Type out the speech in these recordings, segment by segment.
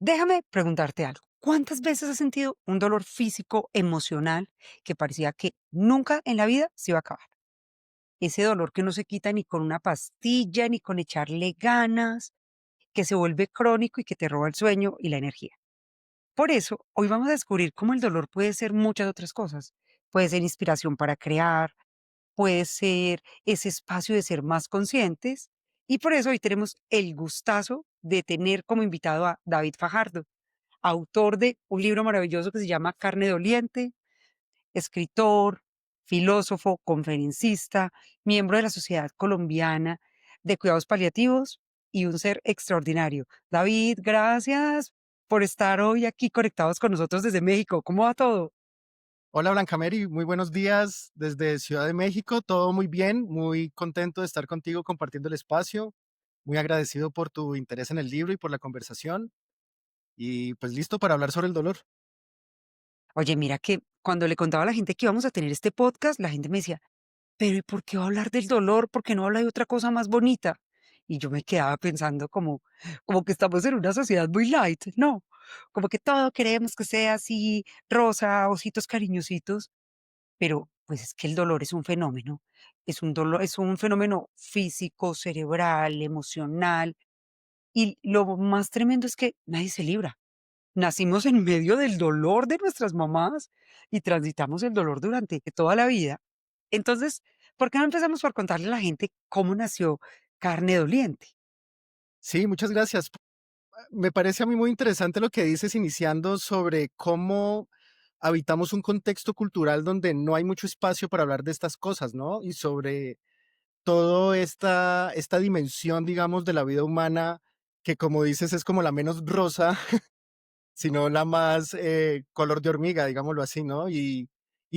Déjame preguntarte algo. ¿Cuántas veces has sentido un dolor físico, emocional, que parecía que nunca en la vida se iba a acabar? Ese dolor que no se quita ni con una pastilla, ni con echarle ganas, que se vuelve crónico y que te roba el sueño y la energía. Por eso, hoy vamos a descubrir cómo el dolor puede ser muchas otras cosas. Puede ser inspiración para crear, puede ser ese espacio de ser más conscientes. Y por eso hoy tenemos el gustazo de tener como invitado a David Fajardo, autor de un libro maravilloso que se llama Carne Doliente, escritor, filósofo, conferencista, miembro de la Sociedad Colombiana de Cuidados Paliativos y un ser extraordinario. David, gracias por estar hoy aquí conectados con nosotros desde México. ¿Cómo va todo? Hola Blanca Mary, muy buenos días desde Ciudad de México, todo muy bien, muy contento de estar contigo compartiendo el espacio, muy agradecido por tu interés en el libro y por la conversación y pues listo para hablar sobre el dolor. Oye, mira que cuando le contaba a la gente que íbamos a tener este podcast, la gente me decía, pero ¿y por qué va a hablar del dolor? ¿Por qué no habla de otra cosa más bonita? Y yo me quedaba pensando como que estamos en una sociedad muy light, ¿no? Como que todo queremos que sea así, rosa, ositos cariñositos, pero pues es que el dolor es un fenómeno, es un fenómeno físico, cerebral, emocional, y lo más tremendo es que nadie se libra. Nacimos en medio del dolor de nuestras mamás y transitamos el dolor durante toda la vida. Entonces, ¿por qué no empezamos por contarle a la gente cómo nació Carne Doliente? Sí, muchas gracias. Me parece a mí muy interesante lo que dices iniciando sobre cómo habitamos un contexto cultural donde no hay mucho espacio para hablar de estas cosas, ¿no? Y sobre toda esta dimensión, digamos, de la vida humana que como dices es como la menos rosa sino la más color de hormiga, digámoslo así, ¿no? Y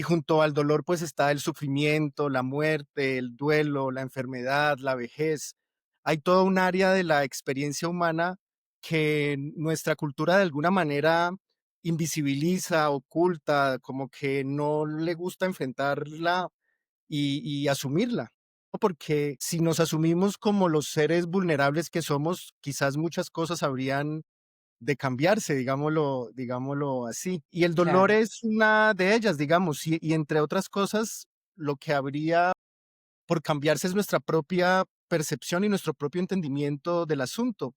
junto al dolor, pues está el sufrimiento, la muerte, el duelo, la enfermedad, la vejez. Hay toda un área de la experiencia humana que nuestra cultura de alguna manera invisibiliza, oculta, como que no le gusta enfrentarla y asumirla. ¿No? Porque si nos asumimos como los seres vulnerables que somos, quizás muchas cosas habrían de cambiarse, digámoslo así. Y el dolor Claro, es una de ellas, digamos, y entre otras cosas, lo que habría por cambiarse es nuestra propia percepción y nuestro propio entendimiento del asunto.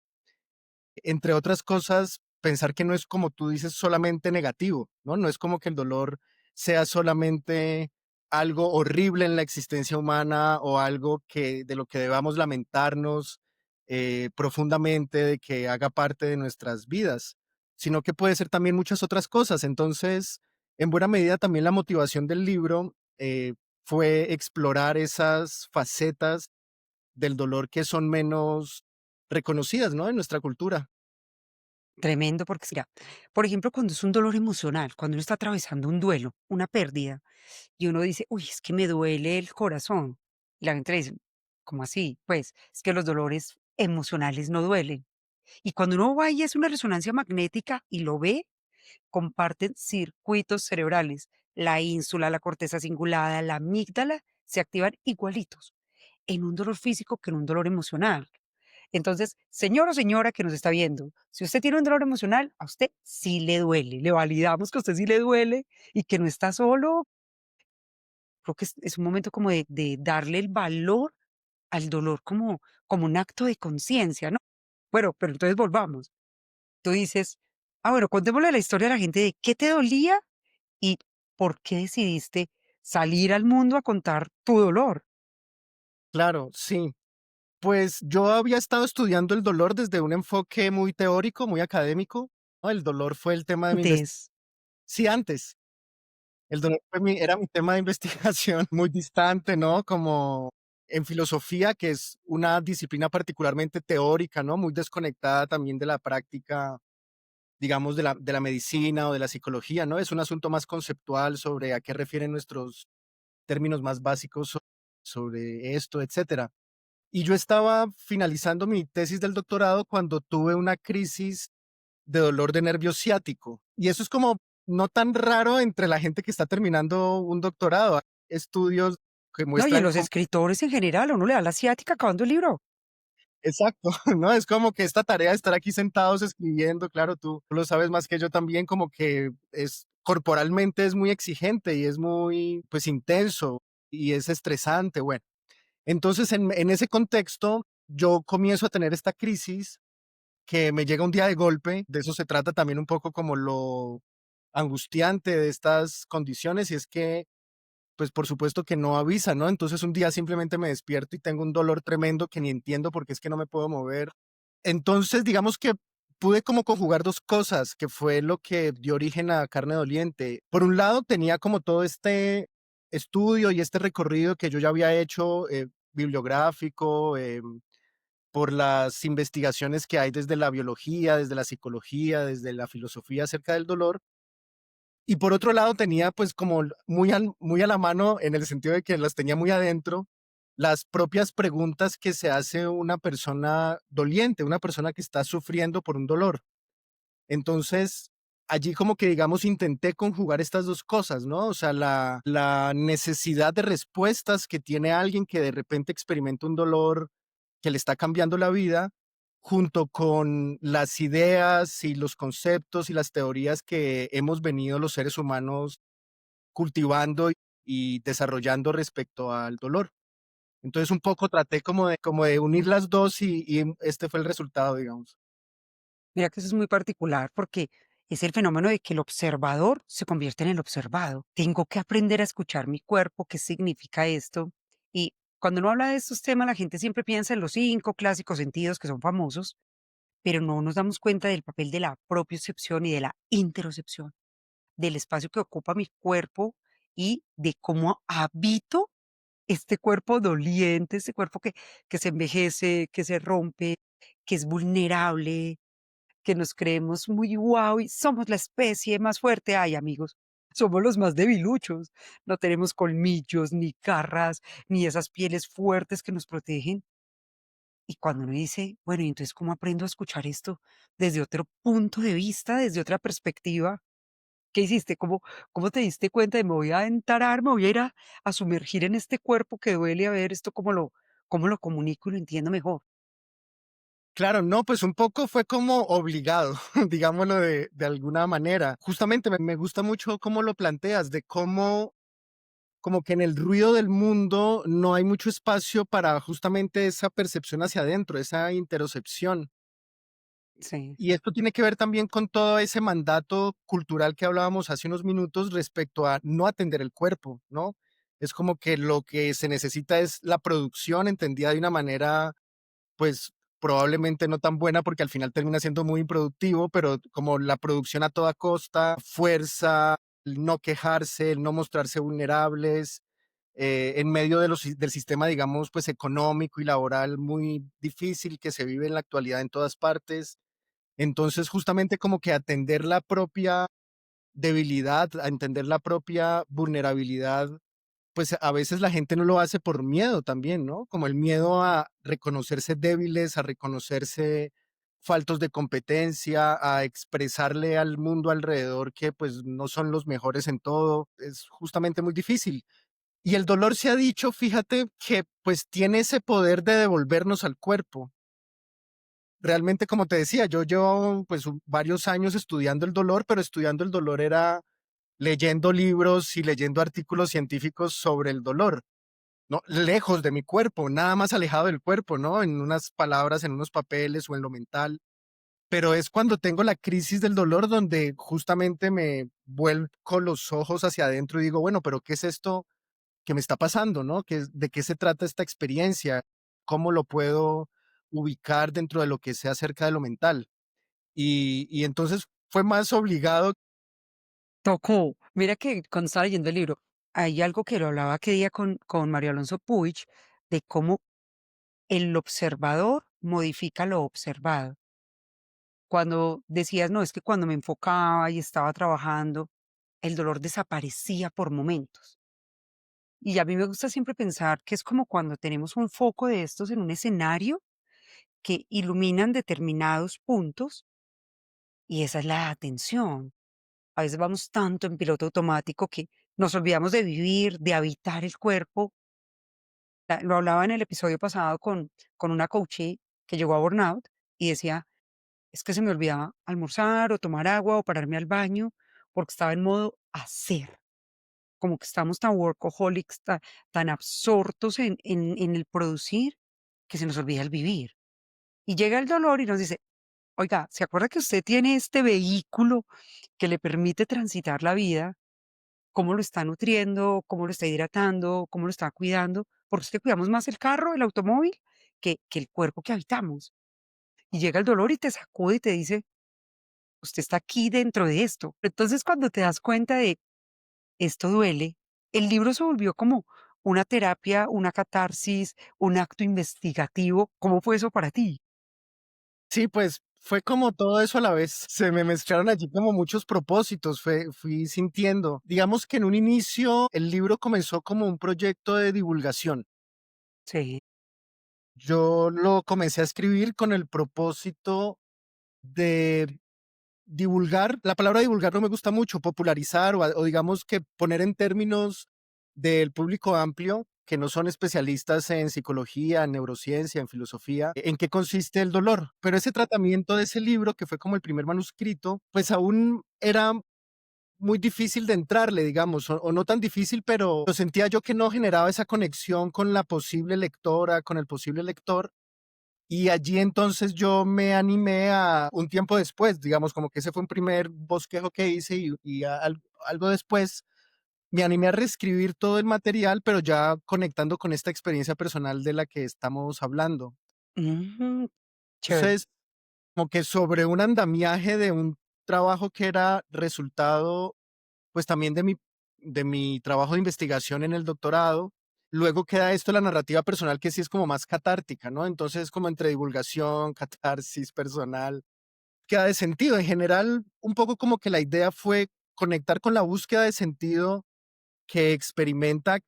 Entre otras cosas, pensar que no es como tú dices, solamente negativo, ¿no? No es como que el dolor sea solamente algo horrible en la existencia humana o algo que de lo que debamos lamentarnos profundamente, de que haga parte de nuestras vidas, sino que puede ser también muchas otras cosas. Entonces, en buena medida también la motivación del libro fue explorar esas facetas del dolor que son menos reconocidas, ¿no? En nuestra cultura. tremendo, porque mira, por ejemplo, cuando es un dolor emocional, cuando uno está atravesando un duelo, una pérdida, y uno dice, uy, es que me duele el corazón. Y la gente le dice, ¿cómo así? Pues es que los dolores emocionales no duelen. Y cuando uno va y hace una resonancia magnética y lo ve, comparten circuitos cerebrales. La ínsula, la corteza cingulada, la amígdala se activan igualitos en un dolor físico que en un dolor emocional. Entonces, señor o señora que nos está viendo, si usted tiene un dolor emocional, a usted sí le duele. Le validamos que a usted sí le duele y que no está solo. Creo que es un momento como de darle el valor al dolor como un acto de conciencia, ¿no? Bueno, pero entonces volvamos. Tú dices, bueno, contémosle la historia a la gente de qué te dolía y por qué decidiste salir al mundo a contar tu dolor. Claro, sí. Pues yo había estado estudiando el dolor desde un enfoque muy teórico, muy académico, ¿no? El dolor fue el tema de mi investigación. Antes, Sí, antes. El dolor era mi tema de investigación muy distante, ¿no? Como en filosofía, que es una disciplina particularmente teórica, ¿no? Muy desconectada también de la práctica, digamos, de la medicina o de la psicología, ¿no? Es un asunto más conceptual sobre a qué refieren nuestros términos más básicos sobre esto, etcétera. Y yo estaba finalizando mi tesis del doctorado cuando tuve una crisis de dolor de nervio ciático. Y eso es como no tan raro entre la gente que está terminando un doctorado. Hay estudios que no, y en muestran los cómo escritores en general, ¿a uno le da la ciática acabando el libro? Exacto, ¿no? Es como que esta tarea de estar aquí sentados escribiendo, claro, tú lo sabes más que yo también, como que es corporalmente es muy exigente y es muy, pues, intenso y es estresante, bueno. Entonces, en ese contexto, yo comienzo a tener esta crisis que me llega un día de golpe, de eso se trata también un poco como lo angustiante de estas condiciones, y es que, pues, por supuesto que no avisa, ¿no? Entonces, un día simplemente me despierto y tengo un dolor tremendo que ni entiendo porque es que no me puedo mover. Entonces, digamos que pude como conjugar 2 cosas, que fue lo que dio origen a Carne Doliente. Por un lado, tenía como todo este estudio y este recorrido que yo ya había hecho, bibliográfico, por las investigaciones que hay desde la biología, desde la psicología, desde la filosofía acerca del dolor. Y por otro lado, tenía pues como muy a la mano en el sentido de que las tenía muy adentro, las propias preguntas que se hace una persona doliente, una persona que está sufriendo por un dolor. Entonces, allí como que digamos intenté conjugar estas 2 cosas, ¿no? O sea, la necesidad de respuestas que tiene alguien que de repente experimenta un dolor que le está cambiando la vida, junto con las ideas y los conceptos y las teorías que hemos venido los seres humanos cultivando y desarrollando respecto al dolor. Entonces, un poco traté como de unir las 2 y este fue el resultado, digamos. Mira que eso es muy particular porque es el fenómeno de que el observador se convierte en el observado. Tengo que aprender a escuchar mi cuerpo, qué significa esto. Y cuando uno habla de estos temas, la gente siempre piensa en los 5 clásicos sentidos que son famosos, pero no nos damos cuenta del papel de la propiocepción y de la interocepción, del espacio que ocupa mi cuerpo y de cómo habito este cuerpo doliente, este cuerpo que se envejece, que se rompe, que es vulnerable, que nos creemos muy guau y somos la especie más fuerte. Ay, amigos, somos los más debiluchos. No tenemos colmillos, ni garras, ni esas pieles fuertes que nos protegen. Y cuando uno dice, bueno, ¿y entonces cómo aprendo a escuchar esto desde otro punto de vista, desde otra perspectiva? ¿Qué hiciste? ¿Cómo te diste cuenta de me voy a entarar, me voy a ir a sumergir en este cuerpo que duele, a ver esto cómo lo comunico y lo entiendo mejor? Claro, no, pues un poco fue como obligado, digámoslo de alguna manera. Justamente me gusta mucho cómo lo planteas, de cómo como que en el ruido del mundo no hay mucho espacio para justamente esa percepción hacia adentro, esa interocepción. Sí. Y esto tiene que ver también con todo ese mandato cultural que hablábamos hace unos minutos respecto a no atender el cuerpo, ¿no? Es como que lo que se necesita es la producción entendida de una manera pues, probablemente no tan buena, porque al final termina siendo muy improductivo, pero como la producción a toda costa, fuerza, el no quejarse, el no mostrarse vulnerables, en medio de del sistema, digamos, pues, económico y laboral muy difícil que se vive en la actualidad en todas partes. Entonces, justamente como que atender la propia debilidad, a entender la propia vulnerabilidad pues, a veces la gente no lo hace por miedo también, ¿no? Como el miedo a reconocerse débiles, a reconocerse faltos de competencia, a expresarle al mundo alrededor que, pues, no son los mejores en todo, es justamente muy difícil. Y el dolor se ha dicho, fíjate, que, pues, tiene ese poder de devolvernos al cuerpo. Realmente, como te decía, yo llevo, pues, varios años estudiando el dolor, pero estudiando el dolor era leyendo libros y leyendo artículos científicos sobre el dolor. ¿No? Lejos de mi cuerpo, nada más alejado del cuerpo, ¿no? En unas palabras, en unos papeles o en lo mental. Pero es cuando tengo la crisis del dolor donde justamente me vuelco los ojos hacia adentro y digo, bueno, pero ¿qué es esto que me está pasando, no? ¿De qué se trata esta experiencia? ¿Cómo lo puedo ubicar dentro de lo que sé acerca de lo mental? Y entonces fue más obligado. Tocó. Mira que cuando estaba leyendo el libro, hay algo que lo hablaba aquel día con Mario Alonso Puig, de cómo el observador modifica lo observado. Cuando decías, no, es que cuando me enfocaba y estaba trabajando, el dolor desaparecía por momentos. Y a mí me gusta siempre pensar que es como cuando tenemos un foco de estos en un escenario que iluminan determinados puntos y esa es la atención. A veces vamos tanto en piloto automático que nos olvidamos de vivir, de habitar el cuerpo. Lo hablaba en el episodio pasado con una coachee que llegó a burnout y decía: "Es que se me olvidaba almorzar o tomar agua o pararme al baño porque estaba en modo hacer". Como que estamos tan workaholics, tan absortos en el producir, que se nos olvida el vivir. Y llega el dolor y nos dice: "Oiga, ¿se acuerda que usted tiene este vehículo que le permite transitar la vida? ¿Cómo lo está nutriendo? ¿Cómo lo está hidratando? ¿Cómo lo está cuidando? Porque es que cuidamos más el carro, el automóvil, que el cuerpo que habitamos". Y llega el dolor y te sacude y te dice: "Usted está aquí dentro de esto". Entonces, cuando te das cuenta de esto duele, el libro se volvió como una terapia, una catarsis, un acto investigativo. ¿Cómo fue eso para ti? Sí, pues fue como todo eso a la vez. Se me mezclaron allí como muchos propósitos, fui sintiendo. Digamos que en un inicio el libro comenzó como un proyecto de divulgación. Sí. Yo lo comencé a escribir con el propósito de divulgar. La palabra divulgar no me gusta mucho, popularizar o digamos que poner en términos del público amplio, que no son especialistas en psicología, en neurociencia, en filosofía, en qué consiste el dolor. Pero ese tratamiento de ese libro, que fue como el primer manuscrito, pues aún era muy difícil de entrarle, digamos, o no tan difícil, pero lo sentía yo que no generaba esa conexión con la posible lectora, con el posible lector. Y allí entonces yo me animé a un tiempo después, digamos, como que ese fue un primer bosquejo que hice algo después me animé a reescribir todo el material, pero ya conectando con esta experiencia personal de la que estamos hablando. Ujú, chévere. Entonces, como que sobre un andamiaje de un trabajo que era resultado, pues también de mi trabajo de investigación en el doctorado. Luego queda esto, la narrativa personal, que sí es como más catártica, ¿no? Entonces, como entre divulgación, catarsis personal, queda de sentido. En general, un poco como que la idea fue conectar con la búsqueda de sentido que experimenta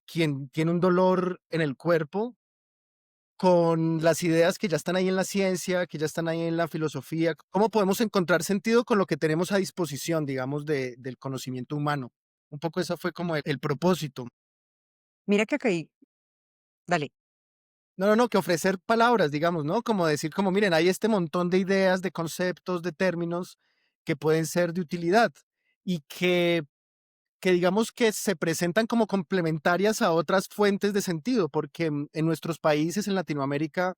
quien tiene un dolor en el cuerpo, con las ideas que ya están ahí en la ciencia, que ya están ahí en la filosofía. ¿Cómo podemos encontrar sentido con lo que tenemos a disposición, digamos, del conocimiento humano? Un poco eso fue como el propósito. Mira que acá dale. No, no, no, que ofrecer palabras, digamos, ¿no? Como decir, como miren, hay este montón de ideas, de conceptos, de términos que pueden ser de utilidad y que digamos que se presentan como complementarias a otras fuentes de sentido, porque en nuestros países, en Latinoamérica,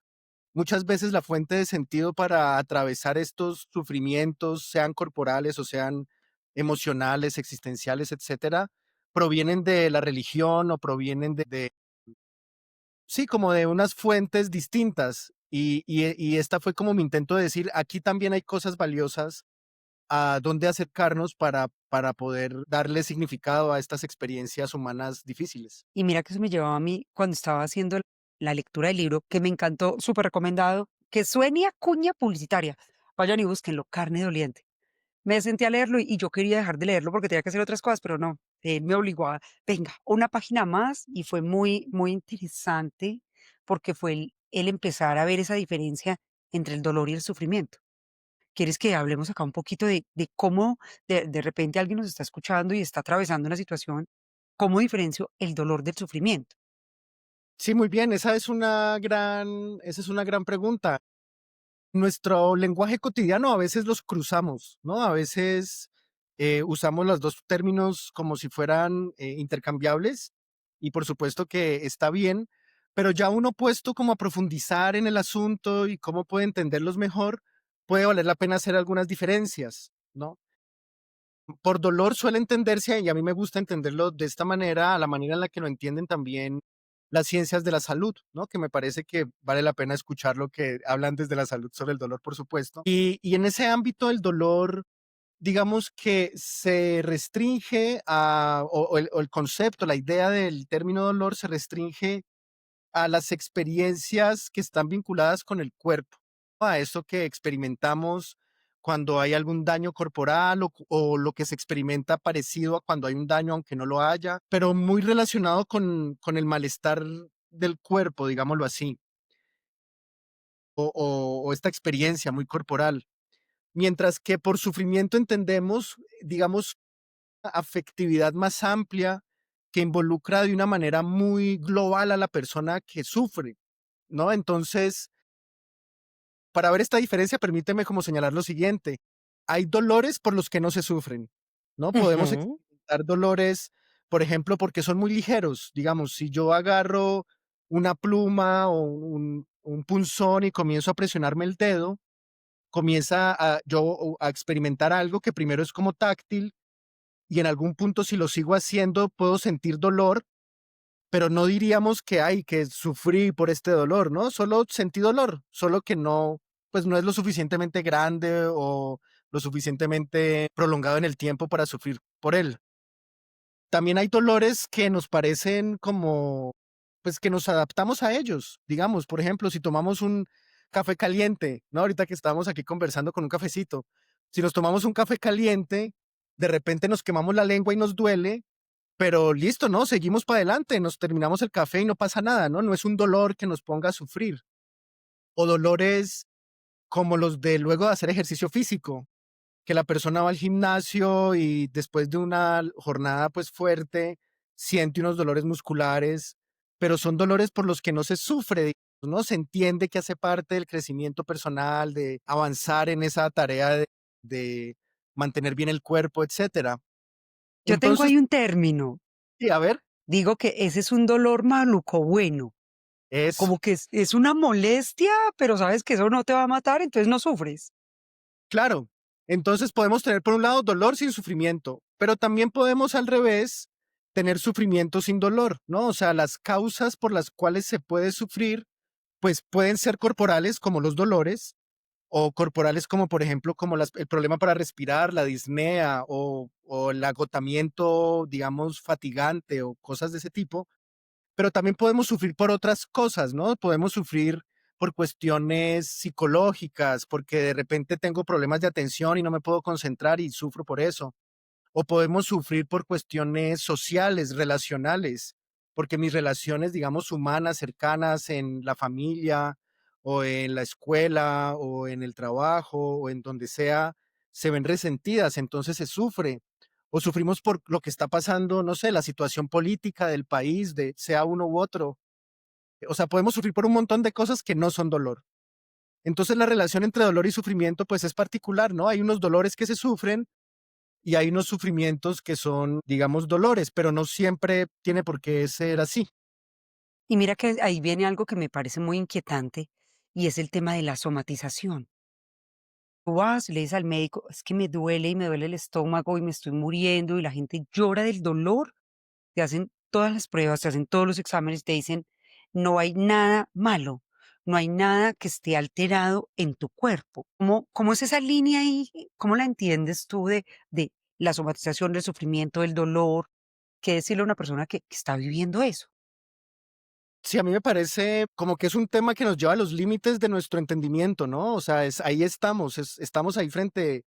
muchas veces la fuente de sentido para atravesar estos sufrimientos, sean corporales o sean emocionales, existenciales, etcétera, provienen de la religión o provienen sí, como de unas fuentes distintas. Y esta fue como mi intento de decir, aquí también hay cosas valiosas a dónde acercarnos para poder darle significado a estas experiencias humanas difíciles. Y mira que eso me llevaba a mí cuando estaba haciendo la lectura del libro, que me encantó, súper recomendado, que suene a cuña publicitaria. Vayan y búsquenlo, Carne Doliente. Me senté a leerlo y yo quería dejar de leerlo porque tenía que hacer otras cosas, pero no, él me obligó a, venga, una página más y fue muy, muy interesante porque fue el empezar a ver esa diferencia entre el dolor y el sufrimiento. ¿Quieres que hablemos acá un poquito de cómo de repente alguien nos está escuchando y está atravesando una situación? ¿Cómo diferencio el dolor del sufrimiento? Sí, muy bien, esa es una gran pregunta. Nuestro lenguaje cotidiano a veces los cruzamos, ¿no? A veces usamos los dos términos como si fueran intercambiables y por supuesto que está bien, pero ya uno puesto como a profundizar en el asunto y cómo puede entenderlos mejor, puede valer la pena hacer algunas diferencias, ¿no? Por dolor suele entenderse, y a mí me gusta entenderlo de esta manera, a la manera en la que lo entienden también las ciencias de la salud, ¿no? Que me parece que vale la pena escuchar lo que hablan desde la salud sobre el dolor, por supuesto. Y en ese ámbito el dolor, digamos que se restringe o el concepto, la idea del término dolor se restringe a las experiencias que están vinculadas con el cuerpo, a eso que experimentamos cuando hay algún daño corporal o lo que se experimenta parecido a cuando hay un daño aunque no lo haya, pero muy relacionado con el malestar del cuerpo, digámoslo así, o esta experiencia muy corporal. Mientras que por sufrimiento entendemos, digamos, afectividad más amplia que involucra de una manera muy global a la persona que sufre, ¿no? Entonces, para ver esta diferencia, permíteme como señalar lo siguiente. Hay dolores por los que no se sufren, ¿no? Podemos Ujú. experimentar dolores, por ejemplo, porque son muy ligeros. Digamos, si yo agarro una pluma o un punzón y comienzo a presionarme el dedo, comienza a yo a experimentar algo que primero es como táctil y en algún punto si lo sigo haciendo puedo sentir dolor, pero no diríamos que hay que sufrí por este dolor, ¿no? Solo sentí dolor, solo que no, pues no es lo suficientemente grande o lo suficientemente prolongado en el tiempo para sufrir por él. También hay dolores que nos parecen como, pues que nos adaptamos a ellos. Digamos, por ejemplo, si tomamos un café caliente, ¿no? Ahorita que estamos aquí conversando con un cafecito, si nos tomamos un café caliente, de repente nos quemamos la lengua y nos duele, pero listo, ¿no? Seguimos para adelante, nos terminamos el café y no pasa nada, ¿no? No es un dolor que nos ponga a sufrir. O dolores como los de luego de hacer ejercicio físico, que la persona va al gimnasio y después de una jornada pues fuerte siente unos dolores musculares, pero son dolores por los que no se sufre, ¿no? Se entiende que hace parte del crecimiento personal, de avanzar en esa tarea de mantener bien el cuerpo, etcétera. Yo tengo Entonces, ahí un término, sí, a ver, digo que ese es un dolor maluco bueno, eso. como que es una molestia, pero sabes que eso no te va a matar, entonces no sufres. Claro. Entonces podemos tener por un lado dolor sin sufrimiento, pero también podemos al revés tener sufrimiento sin dolor, ¿no? O sea, las causas por las cuales se puede sufrir, pues pueden ser corporales como los dolores o corporales como por ejemplo como el problema para respirar, la disnea o el agotamiento, digamos, fatigante o cosas de ese tipo, pero también podemos sufrir por otras cosas, ¿no? Podemos sufrir por cuestiones psicológicas, porque de repente tengo problemas de atención y no me puedo concentrar y sufro por eso. O podemos sufrir por cuestiones sociales, relacionales, porque mis relaciones, digamos, humanas, cercanas en la familia o en la escuela o en el trabajo o en donde sea, se ven resentidas, entonces se sufre. O sufrimos por lo que está pasando, no sé, la situación política del país, de sea uno u otro. O sea, podemos sufrir por un montón de cosas que no son dolor. Entonces la relación entre dolor y sufrimiento pues es particular, ¿no? Hay unos dolores que se sufren y hay unos sufrimientos que son, digamos, dolores, pero no siempre tiene por qué ser así. Y mira que ahí viene algo que me parece muy inquietante y es el tema de la somatización. Tú vas, le dices al médico, es que me duele y me duele el estómago y me estoy muriendo y la gente llora del dolor, te hacen todas las pruebas, te hacen todos los exámenes, te dicen, no hay nada malo, no hay nada que esté alterado en tu cuerpo. ¿Cómo es esa línea ahí? ¿Cómo la entiendes tú de la somatización, del sufrimiento, del dolor? ¿Qué decirle a una persona que está viviendo eso? Sí, a mí me parece como que es un tema que nos lleva a los límites de nuestro entendimiento, ¿no? O sea, ahí estamos, estamos ahí frente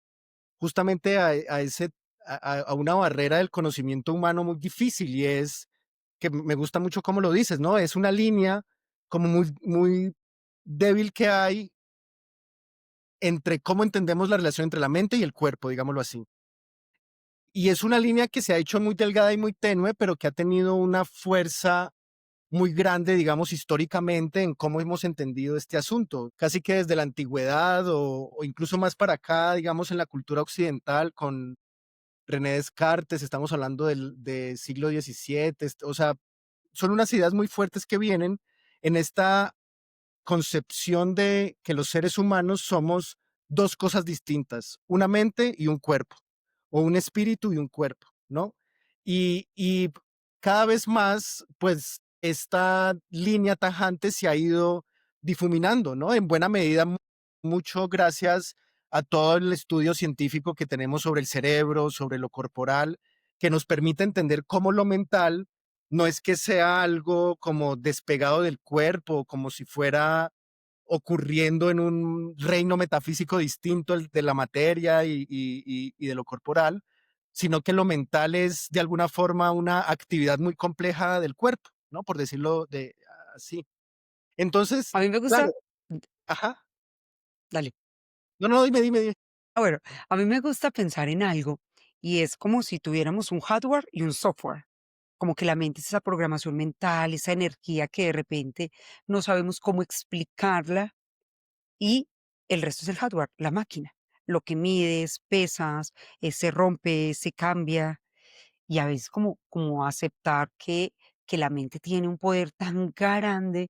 justamente a ese, a una barrera del conocimiento humano muy difícil y es que me gusta mucho cómo lo dices, ¿no? Es una línea como muy, muy débil que hay entre cómo entendemos la relación entre la mente y el cuerpo, digámoslo así. Y es una línea que se ha hecho muy delgada y muy tenue, pero que ha tenido una fuerza muy grande, digamos, históricamente en cómo hemos entendido este asunto, casi que desde la antigüedad o incluso más para acá, digamos, en la cultura occidental con René Descartes, estamos hablando del siglo XVII, o sea, son unas ideas muy fuertes que vienen en esta concepción de que los seres humanos somos dos cosas distintas, una mente y un cuerpo, o un espíritu y un cuerpo, ¿no? Y cada vez más, pues, esta línea tajante se ha ido difuminando, ¿no? En buena medida, mucho gracias a todo el estudio científico que tenemos sobre el cerebro, sobre lo corporal, que nos permite entender cómo lo mental no es que sea algo como despegado del cuerpo, como si fuera ocurriendo en un reino metafísico distinto de la materia y de lo corporal, sino que lo mental es de alguna forma una actividad muy compleja del cuerpo, ¿no? Por decirlo así. Entonces, A mí me claro, gusta, ajá. dale. No, no, dime, dime, dime. Bueno, a mí me gusta pensar en algo y es como si tuviéramos un hardware y un software. Como que la mente es esa programación mental, esa energía que de repente no sabemos cómo explicarla y el resto es el hardware, la máquina. Lo que mides, pesas, se rompe, se cambia, y a veces como aceptar que la mente tiene un poder tan grande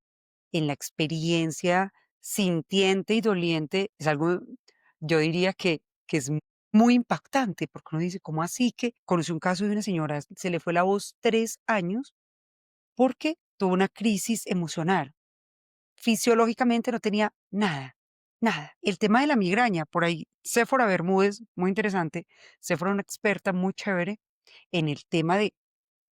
en la experiencia sintiente y doliente, es algo, yo diría que es muy impactante, porque uno dice: "¿Cómo así que?". Conocí un caso de una señora, se le fue la voz 3 años porque tuvo una crisis emocional. Fisiológicamente no tenía nada, nada. El tema de la migraña, por ahí, Séfora Bermúdez, muy interesante, Séfora una experta muy chévere en el tema de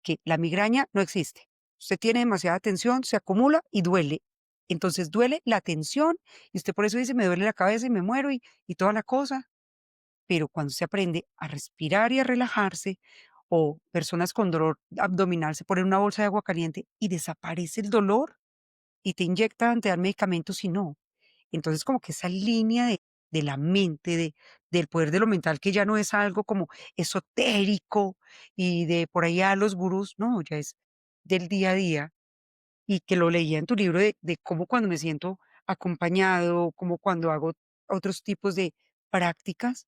que la migraña no existe. Usted tiene demasiada tensión, se acumula y duele. Entonces duele la tensión y usted por eso dice: "Me duele la cabeza y me muero", y toda la cosa. Pero cuando se aprende a respirar y a relajarse, o personas con dolor abdominal se ponen una bolsa de agua caliente y desaparece el dolor, y te inyectan, te dan medicamentos y no. Entonces, como que esa línea de la mente, del poder de lo mental, que ya no es algo como esotérico y de por allá los gurús, no, ya es del día a día, y que lo leía en tu libro de cómo cuando me siento acompañado, como cuando hago otros tipos de prácticas,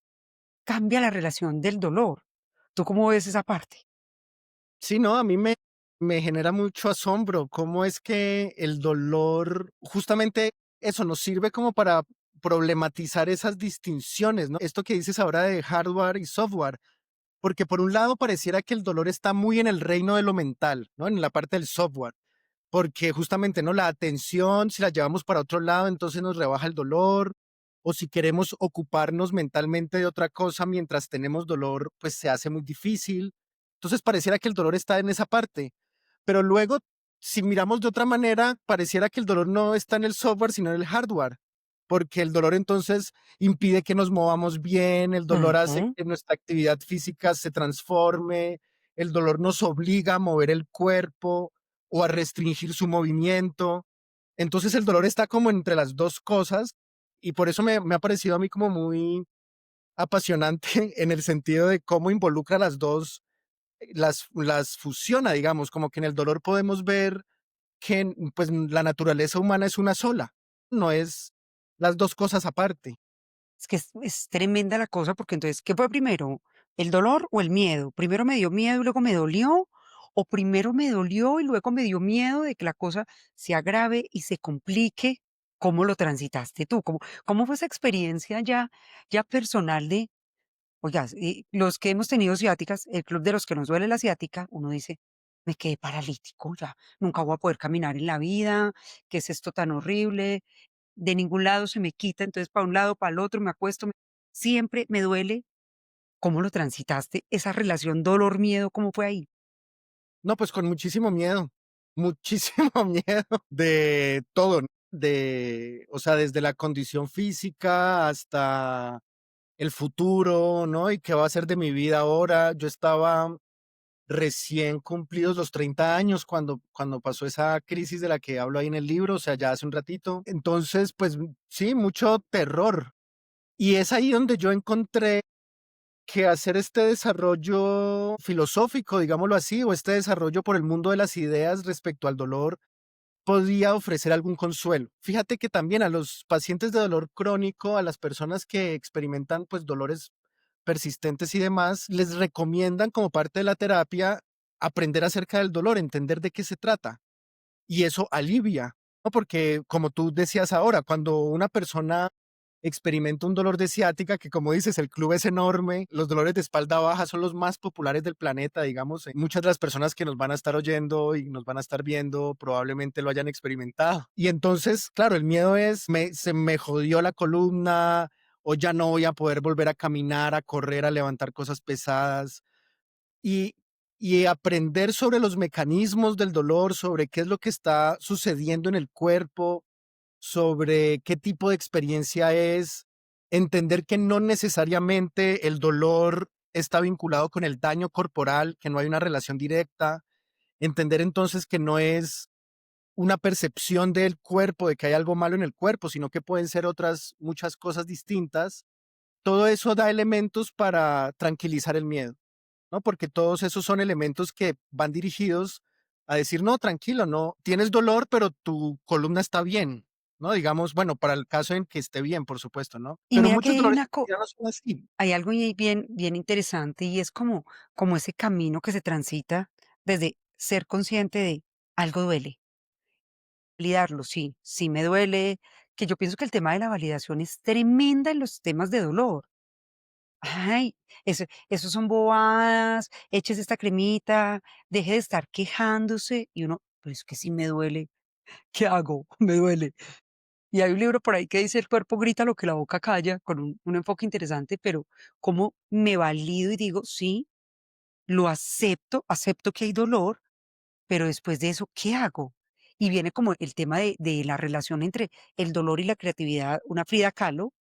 cambia la relación del dolor. ¿Tú cómo ves esa parte? Sí, no, a mí me genera mucho asombro cómo es que el dolor, justamente eso nos sirve como para problematizar esas distinciones, ¿no? Esto que dices ahora de hardware y software, porque por un lado pareciera que el dolor está muy en el reino de lo mental, ¿no? En la parte del software, porque justamente, ¿no? La atención, si la llevamos para otro lado, entonces nos rebaja el dolor, o si queremos ocuparnos mentalmente de otra cosa mientras tenemos dolor, pues se hace muy difícil. Entonces pareciera que el dolor está en esa parte, pero luego, si miramos de otra manera, pareciera que el dolor no está en el software, sino en el hardware, porque el dolor entonces impide que nos movamos bien, el dolor hace Ujú. que nuestra actividad física se transforme, el dolor nos obliga a mover el cuerpo o a restringir su movimiento. Entonces el dolor está como entre las dos cosas y por eso me ha parecido a mí como muy apasionante en el sentido de cómo involucra las dos, las fusiona, digamos, como que en el dolor podemos ver que pues la naturaleza humana es una sola, no es las dos cosas aparte. Es que es tremenda la cosa, porque entonces, ¿qué fue primero? ¿El dolor o el miedo? ¿Primero me dio miedo y luego me dolió? ¿O primero me dolió y luego me dio miedo de que la cosa se agrave y se complique? ¿Cómo lo transitaste tú? ¿Cómo fue esa experiencia ya personal de, oiga, los que hemos tenido ciáticas, el club de los que nos duele la ciática, uno dice, me quedé paralítico, ya nunca voy a poder caminar en la vida, ¿qué es esto tan horrible? De ningún lado se me quita, entonces para un lado, para el otro me acuesto, siempre me duele. ¿Cómo lo transitaste? Esa relación dolor-miedo, ¿cómo fue ahí? No, pues con muchísimo miedo de todo, ¿no? De, o sea, desde la condición física hasta el futuro, ¿no? Y qué va a ser de mi vida ahora. Yo estaba recién cumplidos los 30 años cuando pasó esa crisis de la que hablo ahí en el libro, o sea, ya hace un ratito. Entonces, pues sí, mucho terror. Y es ahí donde yo encontré que hacer este desarrollo filosófico, digámoslo así, o este desarrollo por el mundo de las ideas respecto al dolor, podía ofrecer algún consuelo. Fíjate que también a los pacientes de dolor crónico, a las personas que experimentan pues dolores persistentes y demás, les recomiendan como parte de la terapia aprender acerca del dolor, entender de qué se trata. Y eso alivia, ¿no? Porque como tú decías ahora, cuando una persona experimenta un dolor de ciática, que como dices, el club es enorme, los dolores de espalda baja son los más populares del planeta, digamos, muchas de las personas que nos van a estar oyendo y nos van a estar viendo probablemente lo hayan experimentado. Y entonces, claro, el miedo es, se me jodió la columna o ya no voy a poder volver a caminar, a correr, a levantar cosas pesadas y, y aprender sobre los mecanismos del dolor, sobre qué es lo que está sucediendo en el cuerpo, sobre qué tipo de experiencia es, entender que no necesariamente el dolor está vinculado con el daño corporal, que no hay una relación directa, entender entonces que no es una percepción del cuerpo, de que hay algo malo en el cuerpo, sino que pueden ser otras muchas cosas distintas. Todo eso da elementos para tranquilizar el miedo, ¿no? Porque todos esos son elementos que van dirigidos a decir, no, tranquilo, no, tienes dolor, pero tu columna está bien, ¿no? Digamos, bueno, para el caso en que esté bien, por supuesto, ¿no? Y Pero mira que muchos hay dolores una co cotidianos son así. hay algo ahí bien interesante, y es como ese camino que se transita desde ser consciente de algo duele, validarlo, sí, sí me duele, que yo pienso que el tema de la validación es tremenda en los temas de dolor. Ay, eso son bobadas, échese esta cremita, deje de estar quejándose, y uno, pero es que sí me duele, ¿qué hago? Me duele. Y hay un libro por ahí que dice: "El cuerpo grita lo que la boca calla", con un enfoque interesante, pero cómo me valido y digo: "Sí, lo acepto, acepto que hay dolor, pero después de eso, ¿qué hago?". Y viene como el tema de la relación entre el dolor y la creatividad, una Frida Kahlo,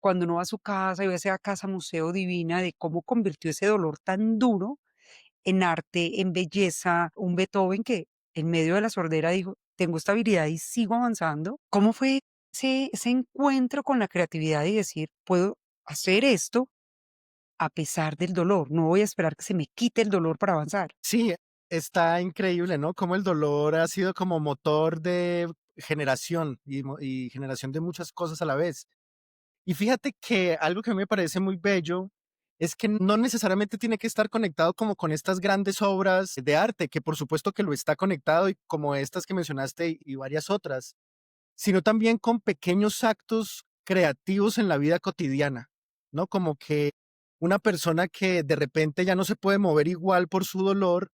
cuando uno va a su casa y ve esa casa museo divina de cómo convirtió ese dolor tan duro en arte, en belleza, un Beethoven que en medio de la sordera dijo: "Tengo esta habilidad y sigo avanzando". ¿Cómo fue ese encuentro con la creatividad y decir: "Puedo hacer esto a pesar del dolor, no voy a esperar que se me quite el dolor para avanzar"? Sí, está increíble, ¿no? Cómo el dolor ha sido como motor de generación y generación de muchas cosas a la vez. Y fíjate que algo que a mí me parece muy bello es que no necesariamente tiene que estar conectado como con estas grandes obras de arte, que por supuesto que lo está conectado y como estas que mencionaste y varias otras, sino también con pequeños actos creativos en la vida cotidiana, ¿no? Como que una persona que de repente ya no se puede mover igual por su dolor,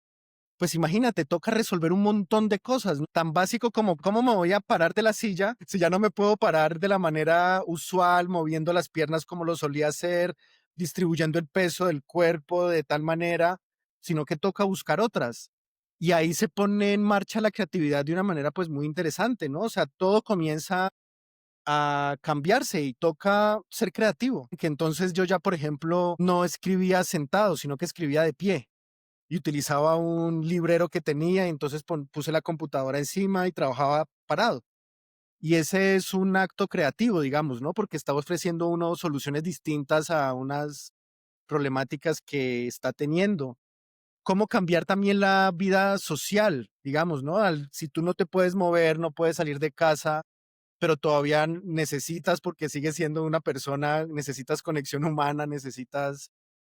pues imagínate, toca resolver un montón de cosas, ¿no? Tan básico como cómo me voy a parar de la silla si ya no me puedo parar de la manera usual, moviendo las piernas como lo solía hacer, distribuyendo el peso del cuerpo de tal manera, sino que toca buscar otras. Y ahí se pone en marcha la creatividad de una manera pues muy interesante, ¿no? O sea, todo comienza a cambiarse y toca ser creativo. Que entonces yo ya, por ejemplo, no escribía sentado, sino que escribía de pie y utilizaba un librero que tenía, y entonces puse la computadora encima y trabajaba parado. Y ese es un acto creativo, digamos, ¿no? Porque está ofreciendo uno soluciones distintas a unas problemáticas que está teniendo. Cómo cambiar también la vida social, digamos, ¿no? Si tú no te puedes mover, no puedes salir de casa, pero todavía necesitas, porque sigues siendo una persona, necesitas conexión humana, necesitas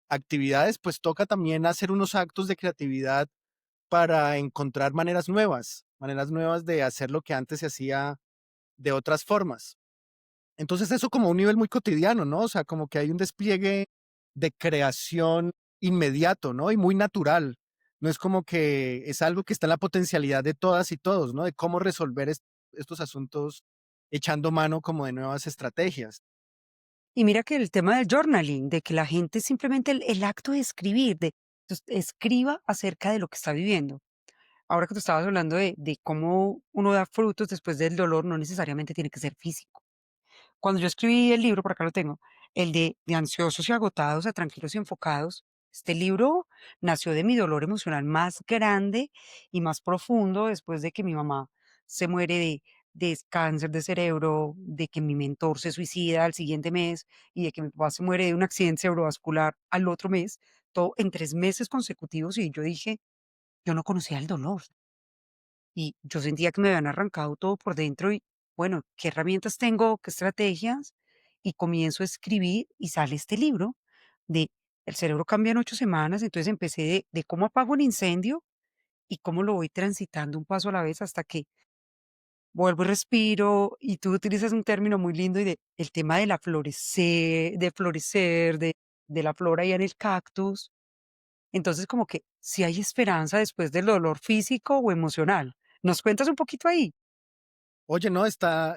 actividades, pues toca también hacer unos actos de creatividad para encontrar maneras nuevas de hacer lo que antes se hacía de otras formas. Entonces eso como un nivel muy cotidiano, ¿no? O sea, como que hay un despliegue de creación inmediato, ¿no? Y muy natural. No es como que es algo que está en la potencialidad de todas y todos, ¿no? De cómo resolver estos asuntos echando mano como de nuevas estrategias. Y mira que el tema del journaling, de que la gente simplemente el acto de escribir, de escriba acerca de lo que está viviendo. Ahora que tú estabas hablando de cómo uno da frutos después del dolor, no necesariamente tiene que ser físico. Cuando yo escribí el libro, por acá lo tengo, el de Ansiosos y agotados a tranquilos y enfocados, este libro nació de mi dolor emocional más grande y más profundo después de que mi mamá se muere de cáncer de cerebro, de que mi mentor se suicida al siguiente mes y de que mi papá se muere de un accidente cerebrovascular al otro mes, todo en 3 meses consecutivos. Y yo dije, yo no conocía el dolor. Y yo sentía que me habían arrancado todo por dentro y, bueno, ¿qué herramientas tengo? ¿Qué estrategias? Y comienzo a escribir y sale este libro de El cerebro cambia en 8 semanas. Entonces empecé de cómo apago un incendio y cómo lo voy transitando un paso a la vez hasta que vuelvo y respiro. Y tú utilizas un término muy lindo y de el tema de la florecer, de la flora ahí en el cactus. Entonces, como que si hay esperanza después del dolor físico o emocional. ¿Nos cuentas un poquito ahí? Oye, no,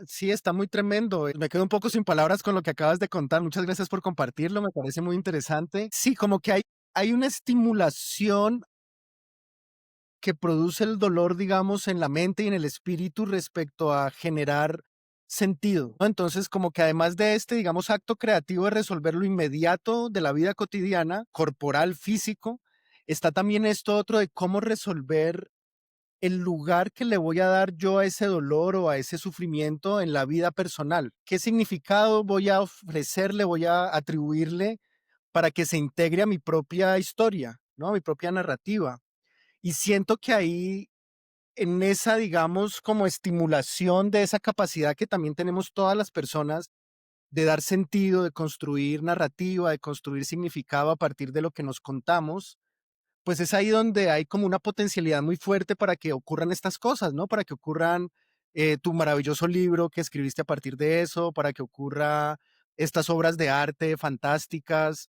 sí, está muy tremendo. Me quedo un poco sin palabras con lo que acabas de contar. Muchas gracias por compartirlo, me parece muy interesante. Sí, como que hay una estimulación que produce el dolor, digamos, en la mente y en el espíritu respecto a generar sentido, ¿no? Entonces, como que además de este, digamos, acto creativo de resolver lo inmediato de la vida cotidiana, corporal, físico, está también esto otro de cómo resolver el lugar que le voy a dar yo a ese dolor o a ese sufrimiento en la vida personal. ¿Qué significado voy a ofrecerle, voy a atribuirle para que se integre a mi propia historia, ¿no? A mi propia narrativa. Y siento que ahí en esa, digamos, como estimulación de esa capacidad que también tenemos todas las personas de dar sentido, de construir narrativa, de construir significado a partir de lo que nos contamos, pues es ahí donde hay como una potencialidad muy fuerte para que ocurran estas cosas, ¿no? Para que ocurran tu maravilloso libro que escribiste a partir de eso, para que ocurra estas obras de arte fantásticas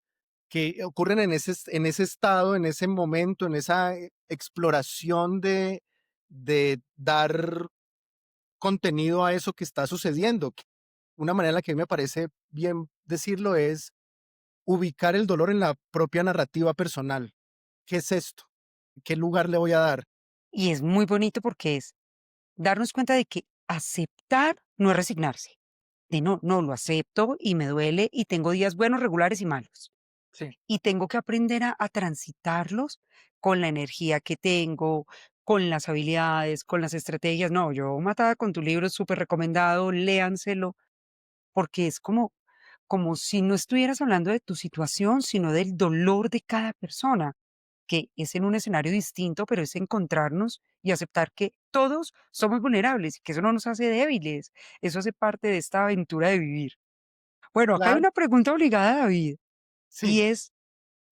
que ocurren en ese estado, en ese momento, en esa exploración de dar contenido a eso que está sucediendo. Una manera en la que a mí me parece bien decirlo es ubicar el dolor en la propia narrativa personal. ¿Qué es esto? ¿Qué lugar le voy a dar? Y es muy bonito porque es darnos cuenta de que aceptar no es resignarse. De no, no, lo acepto y me duele y tengo días buenos, regulares y malos. Sí, Y tengo que aprender a transitarlos con la energía que tengo, con las habilidades, con las estrategias. No, yo matada con tu libro, súper recomendado, léanselo, porque es como si no estuvieras hablando de tu situación, sino del dolor de cada persona, que es en un escenario distinto, pero es encontrarnos y aceptar que todos somos vulnerables y que eso no nos hace débiles. Eso hace parte de esta aventura de vivir. Bueno, acá hay claro, una pregunta obligada, David, y sí. es,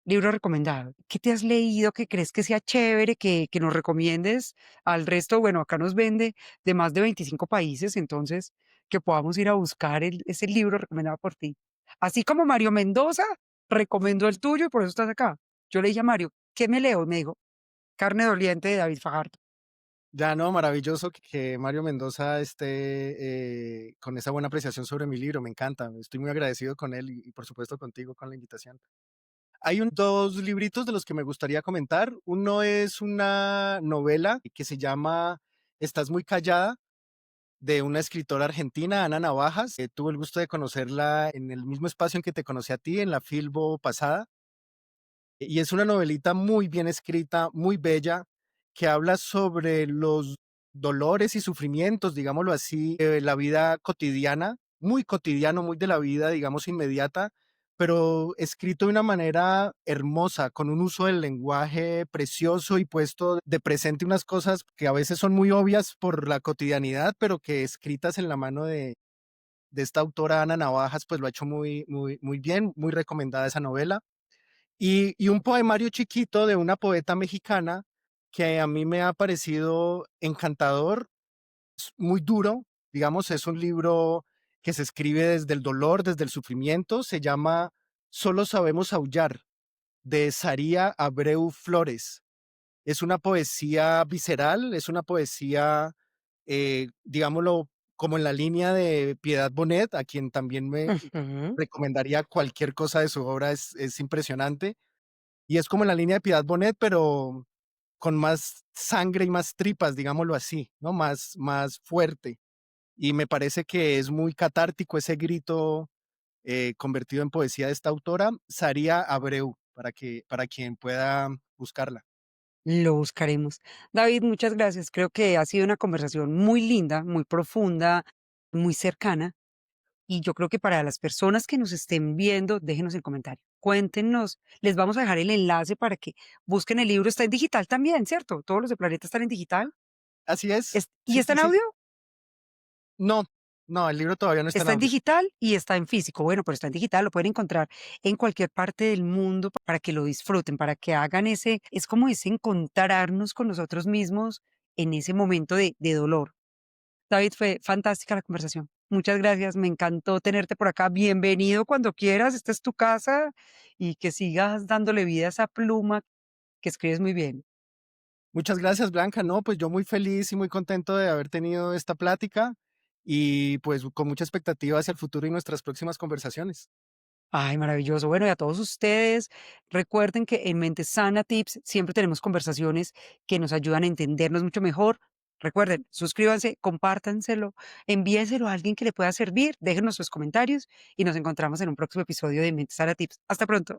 libro recomendado. ¿Qué te has leído que crees que sea chévere, que nos recomiendes al resto? Bueno, acá nos vende de más de 25 países, entonces que podamos ir a buscar ese libro recomendado por ti. Así como Mario Mendoza recomendó el tuyo y por eso estás acá. Yo le dije a Mario, ¿qué me leo? Y me dijo, Carne doliente de David Fajardo. Ya no, maravilloso que Mario Mendoza esté con esa buena apreciación sobre mi libro, me encanta. Estoy muy agradecido con él y por supuesto contigo con la invitación. Hay dos libritos de los que me gustaría comentar. Uno es una novela que se llama Estás muy callada, de una escritora argentina, Ana Navajas. Tuve el gusto de conocerla en el mismo espacio en que te conocí a ti, en la Filbo pasada. Y es una novelita muy bien escrita, muy bella, que habla sobre los dolores y sufrimientos, digámoslo así, de la vida cotidiana, muy cotidiano, muy de la vida, digamos, inmediata, pero escrito de una manera hermosa, con un uso del lenguaje precioso y puesto de presente unas cosas que a veces son muy obvias por la cotidianidad, pero que escritas en la mano de esta autora Ana Navajas, pues lo ha hecho muy, muy, muy bien, muy recomendada esa novela. Y un poemario chiquito de una poeta mexicana que a mí me ha parecido encantador, muy duro, digamos, es un libro que se escribe desde el dolor, desde el sufrimiento, se llama Solo sabemos aullar, de Saría Abreu Flores. Es una poesía visceral, es una poesía, digámoslo, como en la línea de Piedad Bonet, a quien también me Ujú. recomendaría cualquier cosa de su obra, es impresionante. Y es como en la línea de Piedad Bonet, pero con más sangre y más tripas, digámoslo así, ¿no? Más fuerte. Y me parece que es muy catártico ese grito convertido en poesía de esta autora, Saría Abreu, para quien pueda buscarla. Lo buscaremos. David, muchas gracias. Creo que ha sido una conversación muy linda, muy profunda, muy cercana. Y yo creo que para las personas que nos estén viendo, déjenos el comentario. Cuéntenos, les vamos a dejar el enlace para que busquen el libro. Está en digital también, ¿cierto? Todos los de Planeta están en digital. Así es. ¿Y Sí, está sí, en sí. audio? No, no, el libro todavía no está en Está en audio. digital y está en físico. Bueno, pero está en digital, lo pueden encontrar en cualquier parte del mundo para que lo disfruten, para que hagan es como ese encontrarnos con nosotros mismos en ese momento de dolor. David, fue fantástica la conversación. Muchas gracias, me encantó tenerte por acá. Bienvenido cuando quieras, esta es tu casa y que sigas dándole vida a esa pluma que escribes muy bien. Muchas gracias, Blanca. No, pues yo muy feliz y muy contento de haber tenido esta plática y pues con mucha expectativa hacia el futuro y nuestras próximas conversaciones. Ay, maravilloso. Bueno, y a todos ustedes, recuerden que en Mente Sana Tips siempre tenemos conversaciones que nos ayudan a entendernos mucho mejor. Recuerden, suscríbanse, compártanselo, envíenselo a alguien que le pueda servir, déjenos sus comentarios y nos encontramos en un próximo episodio de Mente Sana Tips. Hasta pronto.